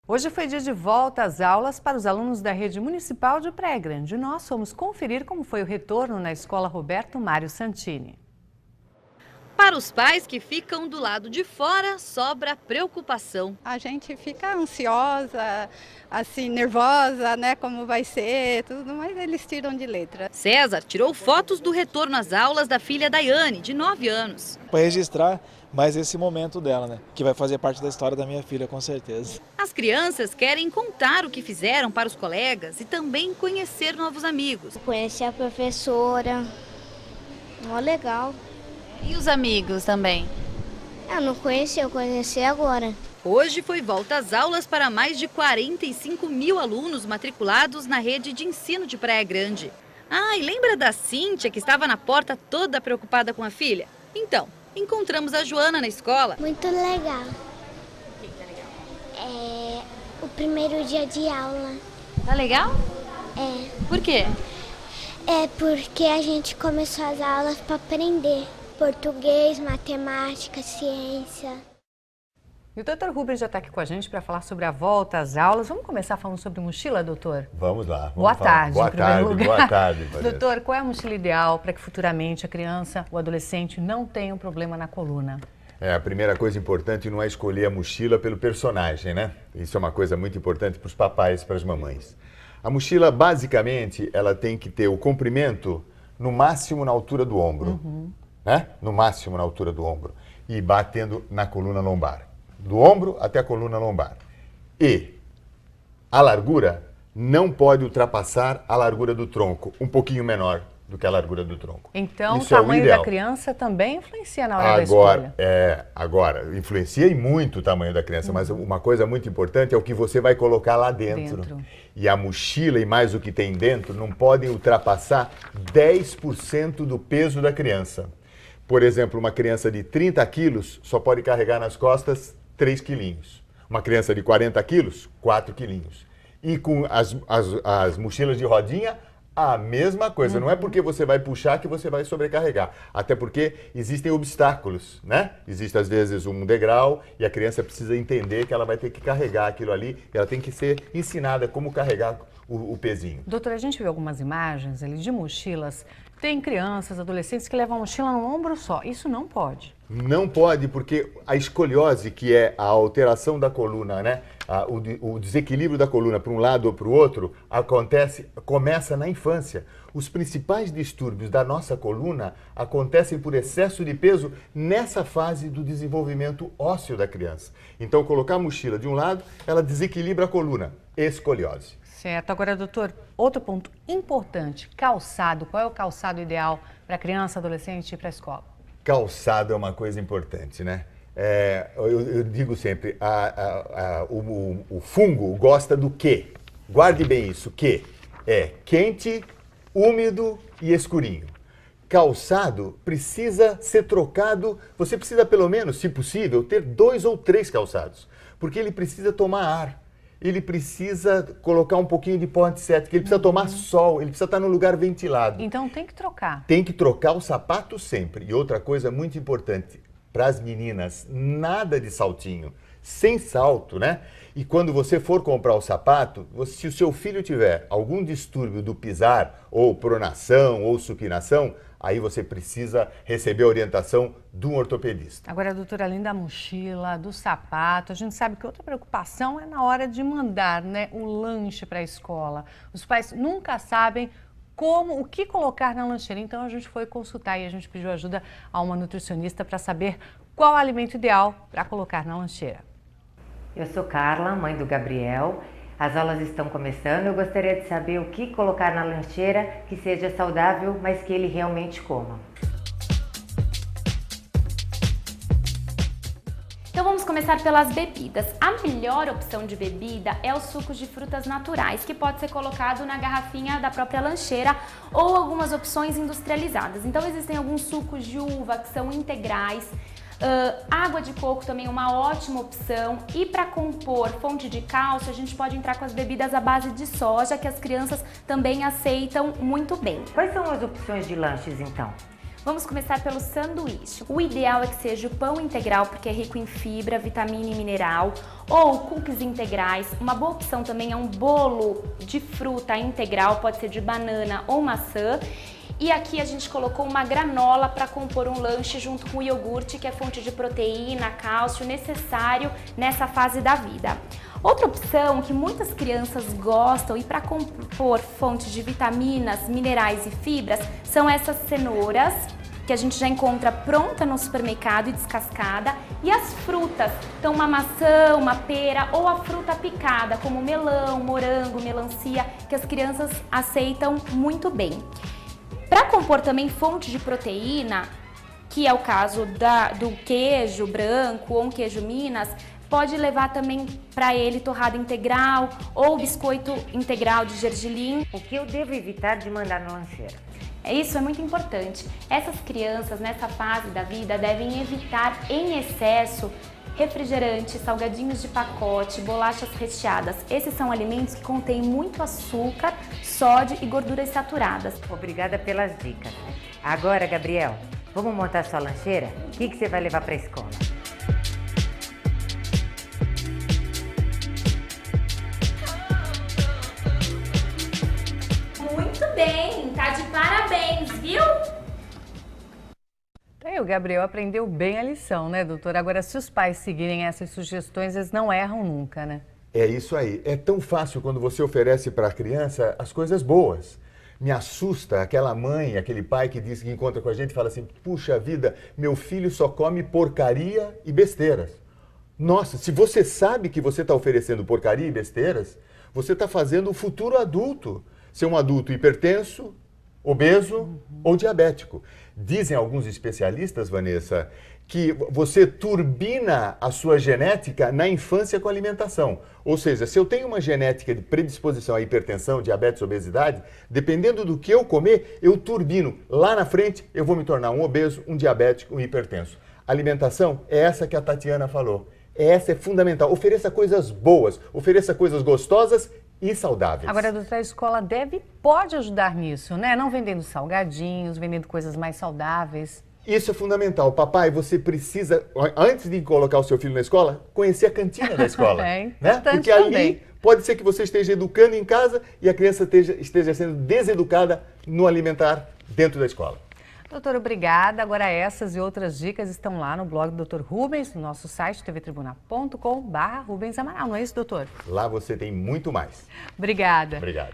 Hoje foi dia de volta às aulas para os alunos da rede municipal de Praia Grande. Nós fomos conferir como foi o retorno na escola Roberto Mário Santini. Para os pais que ficam do lado de fora, sobra preocupação. A gente fica ansiosa, assim, nervosa, né, como vai ser, tudo, mas eles tiram de letra. César tirou fotos do retorno às aulas da filha Daiane, de 9 anos. Para registrar mais esse momento dela, né, que vai fazer parte da história da minha filha, com certeza. As crianças querem contar o que fizeram para os colegas e também conhecer novos amigos. Conheci a professora, mó legal. E os amigos também? Eu não conheci, eu conheci agora. Hoje foi volta às aulas para mais de 45 mil alunos matriculados na rede de ensino de Praia Grande. Ah, e lembra da Cíntia que estava na porta toda preocupada com a filha? Então, encontramos a Joana na escola. Muito legal. O que tá legal? É o primeiro dia de aula. Tá legal? É. Por quê? É porque a gente começou as aulas para aprender português, matemática, ciência. E o doutor Rubens já está aqui com a gente para falar sobre a volta às aulas. Vamos começar falando sobre mochila, doutor? Vamos lá. Boa tarde, em primeiro lugar. Boa tarde, Vanessa. Doutor, qual é a mochila ideal para que futuramente a criança, o adolescente, não tenha um problema na coluna? A primeira coisa importante não é escolher a mochila pelo personagem, né? Isso é uma coisa muito importante para os papais e para as mamães. A mochila, basicamente, ela tem que ter o comprimento no máximo na altura do ombro. Né? No máximo na altura do ombro. E batendo na coluna lombar. Do ombro até a coluna lombar. E a largura não pode ultrapassar a largura do tronco, um pouquinho menor do que a largura do tronco. Então, isso o tamanho é o ideal. da criança também influencia na hora da escolha? Agora, influencia e muito o tamanho da criança, mas uma coisa muito importante é o que você vai colocar lá dentro. E a mochila e mais o que tem dentro não podem ultrapassar 10% do peso da criança. Por exemplo, uma criança de 30 quilos só pode carregar nas costas 3 quilinhos. Uma criança de 40 quilos, 4 quilinhos. E com as mochilas de rodinha, a mesma coisa. Não é porque você vai puxar que você vai sobrecarregar. Até porque existem obstáculos, né? Existe, às vezes, um degrau e a criança precisa entender que ela vai ter que carregar aquilo ali. Ela tem que ser ensinada como carregar o pezinho. Doutor, a gente viu algumas imagens ali de mochilas. Tem crianças, adolescentes que levam a mochila no ombro só. Isso não pode. Não pode, porque a escoliose, que é a alteração da coluna, né? O desequilíbrio da coluna para um lado ou para o outro, começa na infância. Os principais distúrbios da nossa coluna acontecem por excesso de peso nessa fase do desenvolvimento ósseo da criança. Então, colocar a mochila de um lado, ela desequilibra a coluna. Escoliose. Certo. Agora, doutor, outro ponto importante, calçado. Qual é o calçado ideal para criança, adolescente ir para a escola? Calçado é uma coisa importante, né? Eu digo sempre, o fungo gosta do quê? Guarde bem isso, que é quente, úmido e escurinho. Calçado precisa ser trocado, você precisa pelo menos, se possível, ter 2 ou 3 calçados, porque ele precisa tomar ar. Ele precisa colocar um pouquinho de pó antisséptico, ele precisa tomar sol, ele precisa estar num lugar ventilado. Então tem que trocar. Tem que trocar o sapato sempre. E outra coisa muito importante, para as meninas, nada de saltinho, sem salto, né? E quando você for comprar o sapato, se o seu filho tiver algum distúrbio do pisar, ou pronação, ou supinação, aí você precisa receber a orientação de um ortopedista. Agora, doutora, além da mochila, do sapato, a gente sabe que outra preocupação é na hora de mandar, né, o lanche para a escola. Os pais nunca sabem o que colocar na lancheira. Então, a gente foi consultar e a gente pediu ajuda a uma nutricionista para saber qual o alimento ideal para colocar na lancheira. Eu sou Carla, mãe do Gabriel. As aulas estão começando. Eu gostaria de saber o que colocar na lancheira que seja saudável, mas que ele realmente coma. Então vamos começar pelas bebidas. A melhor opção de bebida é o suco de frutas naturais, que pode ser colocado na garrafinha da própria lancheira ou algumas opções industrializadas. Então existem alguns sucos de uva que são integrais. Água de coco também é uma ótima opção. E para compor fonte de cálcio, a gente pode entrar com as bebidas à base de soja, que as crianças também aceitam muito bem. Quais são as opções de lanches, então? Vamos começar pelo sanduíche. O ideal é que seja o pão integral, porque é rico em fibra, vitamina e mineral, ou cookies integrais. Uma boa opção também é um bolo de fruta integral, pode ser de banana ou maçã. E aqui a gente colocou uma granola para compor um lanche junto com o iogurte, que é fonte de proteína, cálcio necessário nessa fase da vida. Outra opção que muitas crianças gostam e para compor fontes de vitaminas, minerais e fibras são essas cenouras, que a gente já encontra pronta no supermercado e descascada, e as frutas, então uma maçã, uma pera ou a fruta picada, como melão, morango, melancia, que as crianças aceitam muito bem. Para compor também fonte de proteína, que é o caso do queijo branco ou um queijo Minas, pode levar também para ele torrada integral ou biscoito integral de gergelim. O que eu devo evitar de mandar na lancheira? Isso é muito importante. Essas crianças, nessa fase da vida, devem evitar em excesso refrigerantes, salgadinhos de pacote, bolachas recheadas. Esses são alimentos que contêm muito açúcar, sódio e gorduras saturadas. Obrigada pelas dicas. Agora, Gabriel, vamos montar sua lancheira? O que você vai levar para a escola? Muito bem, tá de parabéns, viu? Aí o Gabriel aprendeu bem a lição, né, doutora? Agora, se os pais seguirem essas sugestões, eles não erram nunca, né? É isso aí. É tão fácil quando você oferece para a criança as coisas boas. Me assusta aquela mãe, aquele pai que diz que encontra com a gente e fala assim: puxa vida, meu filho só come porcaria e besteiras. Nossa, se você sabe que você está oferecendo porcaria e besteiras, você está fazendo o futuro adulto ser um adulto hipertenso, obeso ou diabético. Dizem alguns especialistas, Vanessa, que você turbina a sua genética na infância com a alimentação. Ou seja, se eu tenho uma genética de predisposição à hipertensão, diabetes, obesidade, dependendo do que eu comer, eu turbino. Lá na frente, eu vou me tornar um obeso, um diabético, um hipertenso. A alimentação é essa que a Tatiana falou. Essa é fundamental. Ofereça coisas boas, ofereça coisas gostosas e saudáveis. Agora, doutora, a escola pode ajudar nisso, né? Não vendendo salgadinhos, vendendo coisas mais saudáveis. Isso é fundamental. Papai, você precisa, antes de colocar o seu filho na escola, conhecer a cantina da escola. É né? importante Porque ali também. pode ser que você esteja educando em casa e a criança esteja sendo deseducada no alimentar dentro da escola. Doutora, obrigada. Agora essas e outras dicas estão lá no blog do Dr. Rubens, no nosso site tvtribuna.com/Rubens Amaral. Não é isso, doutor? Lá você tem muito mais. Obrigada. Obrigado.